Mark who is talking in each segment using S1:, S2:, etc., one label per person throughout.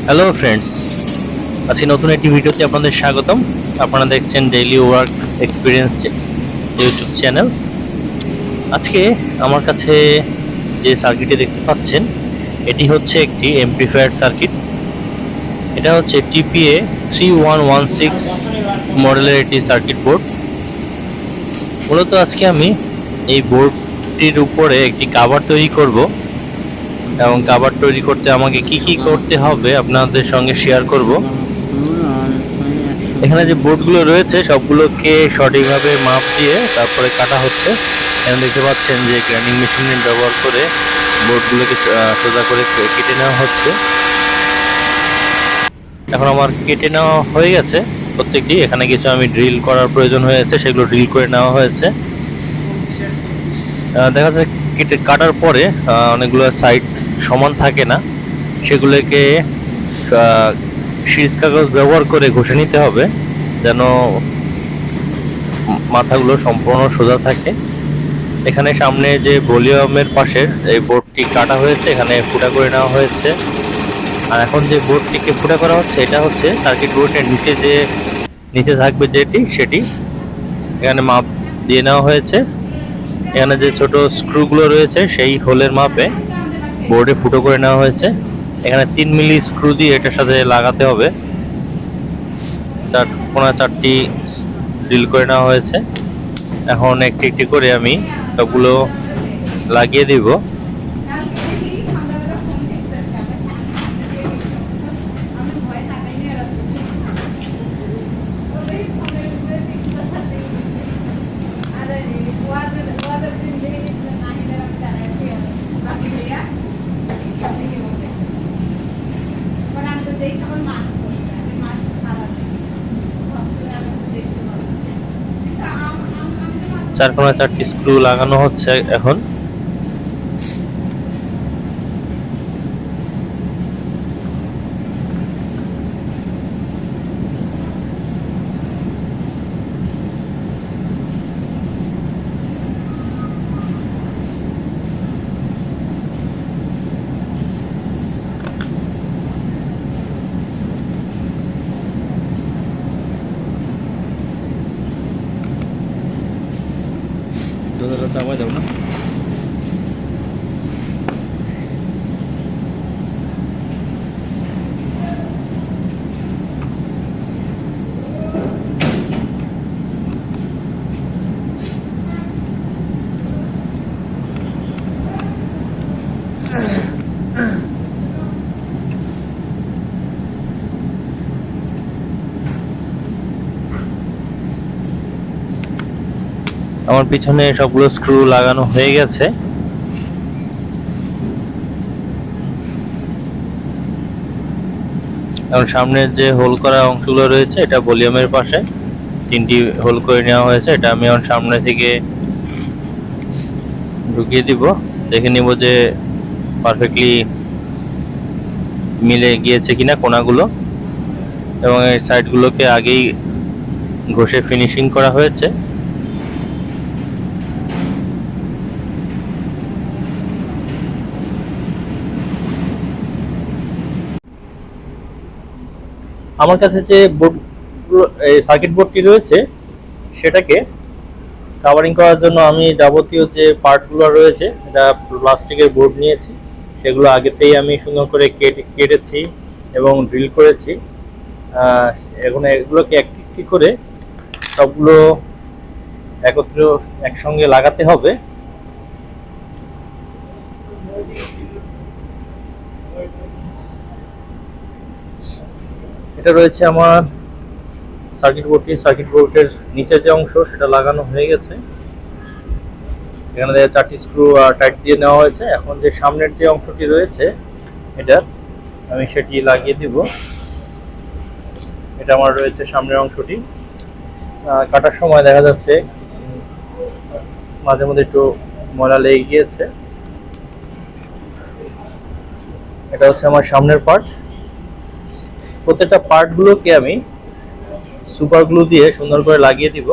S1: Hello friends, আজকে নতুন একটি ভিডিওতে আপনাদের স্বাগতম। আপনারা দেখছেন daily work experience YouTube channel. আজকে আমার কাছে যে সার্কিটটি দেখতে পাচ্ছেন এটি হচ্ছে একটি এমপ্লিফায়ার সার্কিট। এটা হচ্ছে TPA 3116 মডেলের একটি সার্কিট বোর্ড। মূলত আজকে আমি এই বোর্ডটির উপরে একটি কভার তৈরি করব এবং কভার তৈরি করতে আমাকে কি করতে হবে আপনাদের সঙ্গে শেয়ার করব। এখানে যে বোর্ডগুলো রয়েছে সবগুলোকে সঠিকভাবে মাপ দিয়ে তারপরে কাটা হচ্ছে। এখানে দেখতে পাচ্ছেন যে গ্রাইন্ডিং মেশিন ব্যবহার করে বোর্ডগুলোকে সোজা করে কেটে নেওয়া হচ্ছে। এখন আমার কেটে নেওয়া হয়ে গেছে প্রত্যেকটি। এখানে কিছু আমি ড্রিল করার প্রয়োজন হয়েছে, সেগুলো ড্রিল করে নেওয়া হয়েছে। দেখা যাচ্ছে কেটে কাটার পরে অনেকগুলো সাইড সমান থাকে না, সেগুলোকে সিরিজ কাগজ ব্যবহার করে ঘষে নিতে হবে যেন মাথাগুলো সম্পূর্ণ সোজা থাকে। এখানে সামনে যে ভলিউমের পাশের এই বোর্ডটি কাটা হয়েছে, এখানে ফুটা করে নেওয়া হয়েছে। আর এখন যে বোর্ডটিকে ফুটা করা হচ্ছে এটা হচ্ছে সার্কিট বোর্ডের নিচে থাকবে সেটি এখানে মাপ দিয়ে নেওয়া হয়েছে। এখানে যে ছোট স্ক্রুগুলো রয়েছে সেই হোলের মাপে বোর্ডে ফুটো করে নেওয়া হয়েছে। এখানে 3 মিলি স্ক্রু দিয়ে এটার সাথে লাগাতে হবে। চারটি ড্রিল করে নেওয়া হয়েছে। এখন একটি একটি করে আমি সবগুলো লাগিয়ে দিব। 4 স্ক্রু লাগানো হচ্ছে এখন। চাপাই দেব না। আমার পিছনে সবগুলো স্ক্রু লাগানো হয়ে গেছে। এখন সামনের যে হোল করা অংশগুলো রয়েছে এটা ভলিউমের পাশে 3টি হোল করে নেওয়া হয়েছে। এটা আমি এখন সামনে থেকে ঢুকিয়ে দিব, দেখে নিব যে পারফেক্টলি মিলে গিয়েছে কিনা কোণাগুলো। এবং এই সাইডগুলোকে আগেই ঘষে ফিনিশিং করা হয়েছে। আমার কাছে যে সার্কিট বোর্ডটি রয়েছে সেটাকে কাভারিং করার জন্য আমি যাবতীয় যে পার্টগুলো রয়েছে, এটা প্লাস্টিকের বোর্ড নিয়েছি, সেগুলো আগেতেই আমি সুন্দর করে কেটেছি এবং ড্রিল করেছি। এখন এগুলোকে একটি করে সবগুলো একত্রে একসঙ্গে লাগাতে হবে। এটা রয়েছে আমার সার্কিট বোর্ডের নিচের যে অংশ সেটা লাগানো হয়ে গেছে। এখানে 4টি স্ক্রু টাইট দিয়ে নেওয়া হয়েছে। এখন যে সামনের যে অংশটি রয়েছে এটা আমি সেটি লাগিয়ে দিব। এটা আমার রয়েছে সামনের অংশটি। কাটার সময় দেখা যাচ্ছে মাঝে মধ্যে একটু ময়লা লেগে গিয়েছে। এটা হচ্ছে আমার সামনের পার্ট। প্রত্যেকটা পার্টগুলোকে আমি সুপার গ্লু দিয়ে সুন্দর করে লাগিয়ে দিব।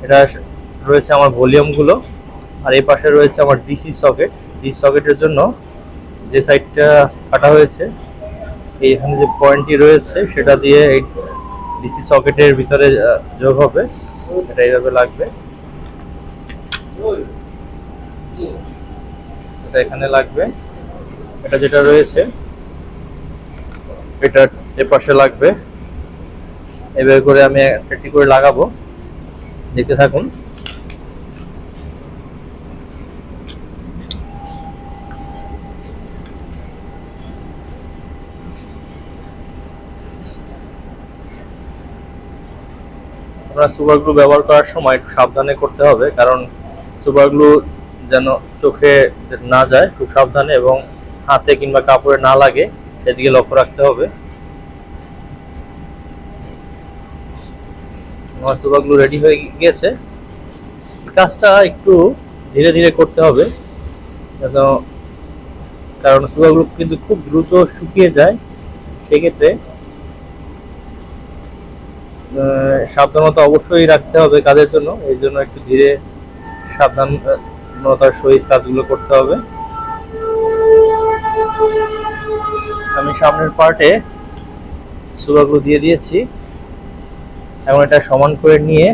S1: এটা রয়েছে আমার ভলিউমগুলো, আর এই পাশে রয়েছে আমার ডিসি সকেটের জন্য যে সাইডটা কাটা হয়েছে এইখানে যে পয়েন্টটি রয়েছে সেটা দিয়ে এই ডিসি সকেটের ভিতরে যোগ হবে, এটা এইভাবে লাগবে, এটা এখানে লাগবে, এটা যেটা রয়েছে এটা এ পাশে লাগবে। এভাবে করে আমি একটি করে লাগাবো, দেখতে থাকুন। আপনারা সুপার গ্লু ব্যবহার করার সময় একটু সাবধানে করতে হবে, কারণ সুপার গ্লু যেন চোখে না যায়, খুব সাবধানে, এবং হাতে কিংবা কাপড়ে না লাগে সেদিকে লক্ষ্য রাখতে হবে। আমার সুপার গ্লু রেডি হয়ে গিয়েছে। কাজটা একটু ধীরে ধীরে করতে হবে, কারণ সুপার গ্লু কিন্তু খুব দ্রুত শুকিয়ে যায়। সেক্ষেত্রে সাবধানতা অবশ্যই রাখতে হবে কাজের জন্য, এই জন্য একটু ধীরে সাবধানতার সহিত কাজগুলো করতে হবে। আমি সামনের পার্টে সুপার গ্লু দিয়ে দিয়েছি, এখন এটা সমান করে নিয়ে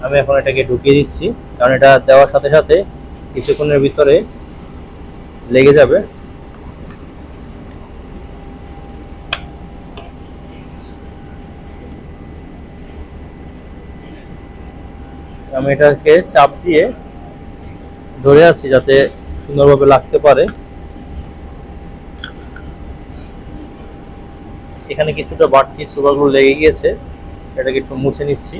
S1: আমি এখন এটাকে ঢুকিয়ে দিচ্ছি, কারণ এটা দেওয়ার সাথে সাথে কিছুক্ষণের ভিতরে লেগে যাবে। আমি এটাকে চাপ দিয়ে ধরে আছি যাতে সুন্দরভাবে লাগতে পারে। এখানে কিছুটা বাড়তি সুপার গ্লু লেগে গিয়েছে, এটাকে একটু মুছে নিচ্ছি,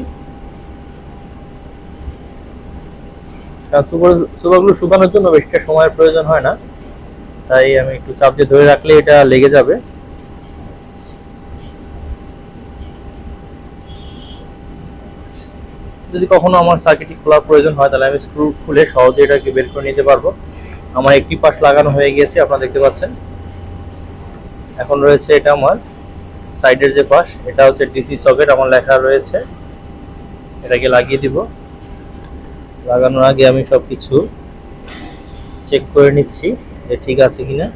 S1: কারণ সুপার গ্লু শুকানোর জন্য বেশিটা সময়ের প্রয়োজন হয় না, তাই আমি একটু চাপ দিয়ে ধরে রাখলে এটা লেগে যাবে। যদি কখনো আমার সার্কিটটি খোলার প্রয়োজন হয় তাহলে আমি স্ক্রু খুলে সহজে এটাকে বের করে নিতে পারবো। আমার একটি পাশ লাগানো হয়ে গিয়েছে, আপনারা দেখতে পাচ্ছেন। এখন রয়েছে এটা আমার সাইডের যে পাশ, এটা হচ্ছে ডিসি সকেট, আমার লেখা রয়েছে, এটাকে লাগিয়ে দিব। লাগানোর আগে আমি সবকিছু চেক করে নিচ্ছি যে ঠিক আছে কিনা।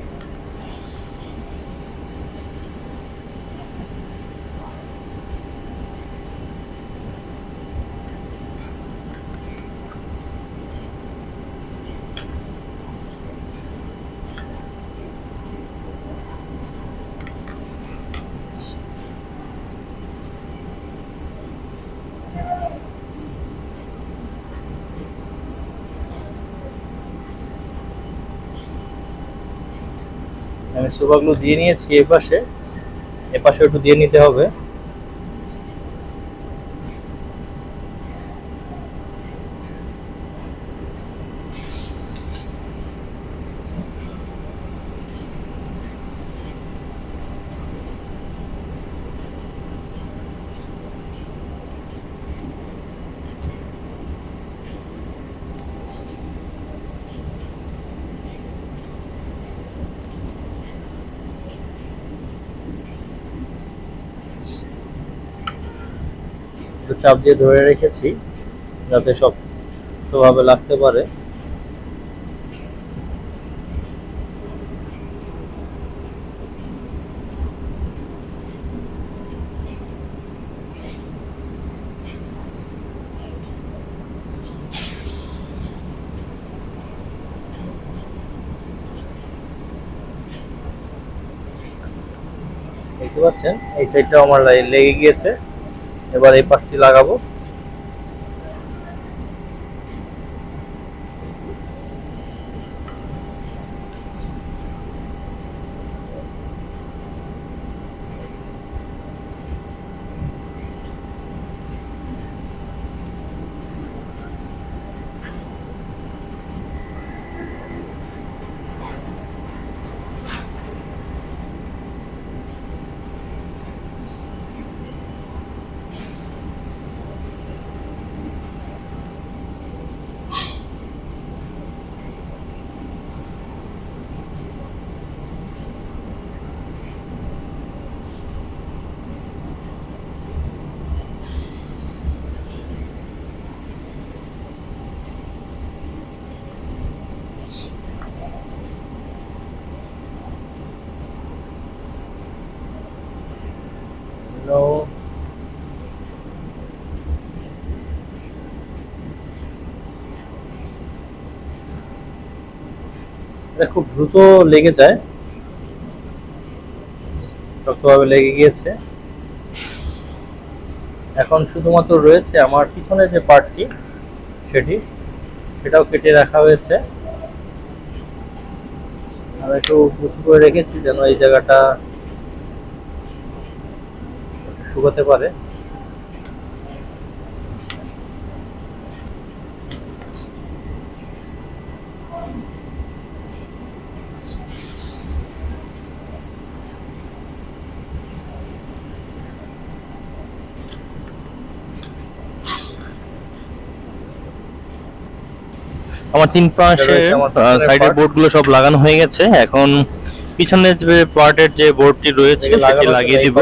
S1: আমি সুপার গ্লু দিয়ে নিয়েছি, এপাশে একটু দিয়ে নিতে হবে। চাপ দিয়ে ধরে রেখেছি যাতে শক্তভাবে লাগতে পারে। দেখতে পাচ্ছেন এই সাইডটা আমার লেগে গিয়েছে, এবার এই পাশটি লাগাবো। নো, এটা খুব দ্রুত লেগে যায়, শক্তভাবে লেগে গিয়েছে। এখন শুধুমাত্র রয়েছে আমার পিছনের যে পার্টটি সেটাও কেটে রাখা হয়েছে। আমি একটু উঁচু করে রেখেছি যেন এই জায়গাটা শুকাতে পারে। আমার 3 পাশে সাইডের বোর্ডগুলো সব লাগানো হয়ে গেছে। এখন পিছনের যে পার্টের যে বোর্ডটি রয়েছে সেটি লাগিয়ে দিব।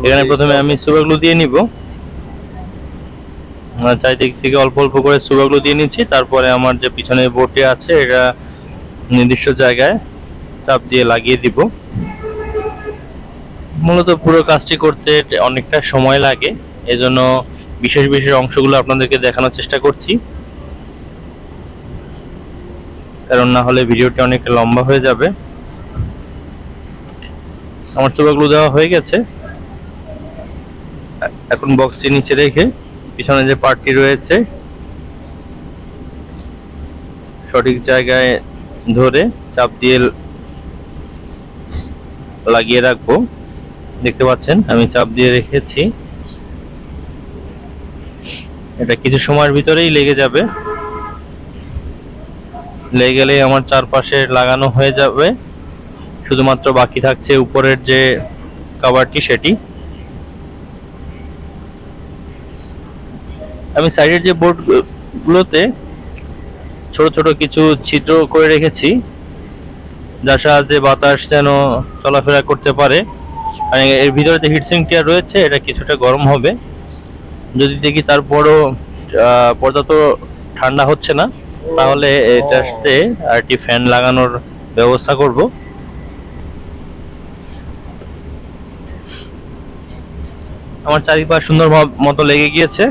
S1: এখানে প্রথমে আমি সুপার গ্লু দিয়ে নিব, চারিদিক থেকে অল্প অল্প করে সুপার গ্লু দিয়ে নিচ্ছি। তারপরে আমার যে পিছনের বোর্ডটি আছে এটা নির্দিষ্ট জায়গায় চাপ দিয়ে লাগিয়ে দিব। মূলত পুরো কাজটি করতে অনেকটা সময় লাগে, এজন্য বিশেষ বিশেষ অংশগুলো আপনাদেরকে দেখানোর চেষ্টা করছি, কারণ না হলে ভিডিওটি অনেক লম্বা হয়ে যাবে। আমার সুপার গ্লু দেওয়া হয়ে গেছে। এখন বক্সটি নিচে রেখে পিছনে যে পার্টটি রয়েছে সঠিক জায়গায় ধরে চাপ দিয়ে লাগিয়ে রাখবো। দেখতে পাচ্ছেন আমি চাপ দিয়ে রেখেছি, এটা কিছু সময়ের ভিতরেই লেগে যাবে। লেগে গেলেই আমার চারপাশে লাগানো হয়ে যাবে, শুধুমাত্র বাকি থাকছে উপরের যে কভারটি সেটি। আমি সাইডের যে বোর্ডগুলোতে ছোট ছোট কিছু ছিদ্র করে রেখেছি, যার সাহায্যে বাতাস যেন চলাফেরা করতে পারে। আর এর ভিতরে যে হিটসিঙ্কটি রয়েছে এটা কিছুটা গরম হবে। যদি দেখি তারপরও পর্যাপ্ত ঠান্ডা হচ্ছে না, তাহলে এটাতে আরেকটি ফ্যান লাগানোর ব্যবস্থা করব। আমার চারিপাশ সুন্দর মতো লেগে গিয়েছে,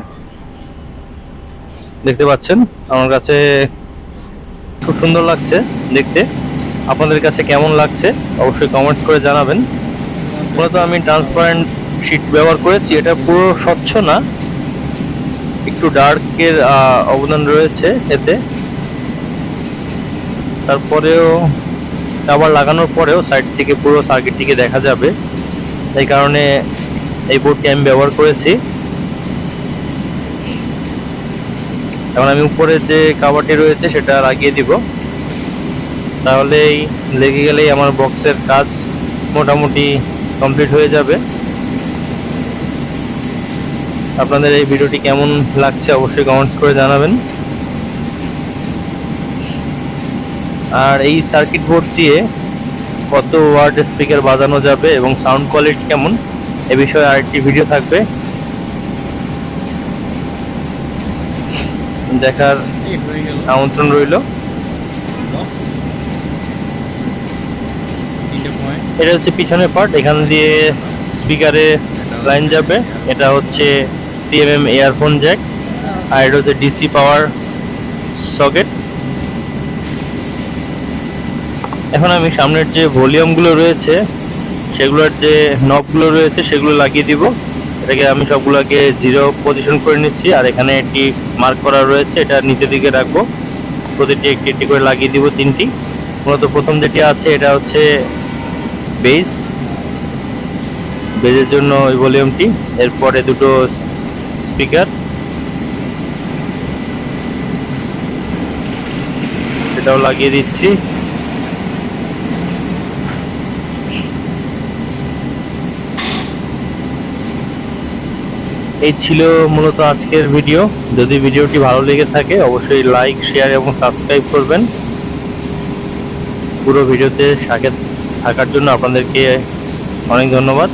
S1: দেখতে পাচ্ছেন। আমার কাছে খুব সুন্দর লাগছে দেখতে। আপনাদের কাছে কেমন লাগছে অবশ্যই কমেন্টস করে জানাবেন। মূলত আমি ট্রান্সপারেন্ট শীট ব্যবহার করেছি, এটা পুরো স্বচ্ছ না, একটু ডার্কের অবদান রয়েছে এতে। তারপরেও আবার লাগানোর পরেও সাইড থেকে পুরো সার্কিটটিকে দেখা যাবে, এই কারণে এই বোর্ডটি আমি ব্যবহার করেছি। এখন আমি উপরে যে কভারটি রয়েছে সেটা লাগিয়ে দিব, তাহলেই লেগে গেলেই আমার বক্সের কাজ মোটামুটি কমপ্লিট হয়ে যাবে। আপনাদের এই ভিডিওটি কেমন লাগছে অবশ্যই কমেন্টস করে জানাবেন। আর এই সার্কিট বোর্ড দিয়ে কত ওয়াট স্পিকার বাজানো যাবে এবং সাউন্ড কোয়ালিটি কেমন এ বিষয়ে আরেকটি ভিডিও থাকবে, দেখার আমন্ত্রণ রইল। এটা হচ্ছে পিছনের পার্ট, এখান দিয়ে স্পিকারে লাইন যাবে। এটা হচ্ছে 3mm ইয়ারফোন জ্যাক, আর এটা হচ্ছে ডিসি পাওয়ার সকেট। এখন আমি সামনের যে ভলিউমগুলো রয়েছে সেগুলোর যে নবগুলো রয়েছে সেগুলো লাগিয়ে দিব। এটাকে আমি সবগুলোকে 0 পজিশন করে নিচ্ছি, আর এখানে একটি মার্ক করা রয়েছে, এটা নিচের দিকে রাখবো। প্রতিটি একটি একটি করে লাগিয়ে দিব 3টি। মূলত প্রথম যেটি আছে এটা হচ্ছে বেজের জন্য ওই ভলিউমটি, এরপরে দুটো স্পিকার, সেটাও লাগিয়ে দিচ্ছি। এই ছিল মূলত আজকের ভিডিও। যদি ভিডিওটি ভালো লেগে থাকে অবশ্যই লাইক, শেয়ার এবং সাবস্ক্রাইব করবেন। পুরো ভিডিওতে সাথে থাকার জন্য আপনাদেরকে অনেক ধন্যবাদ।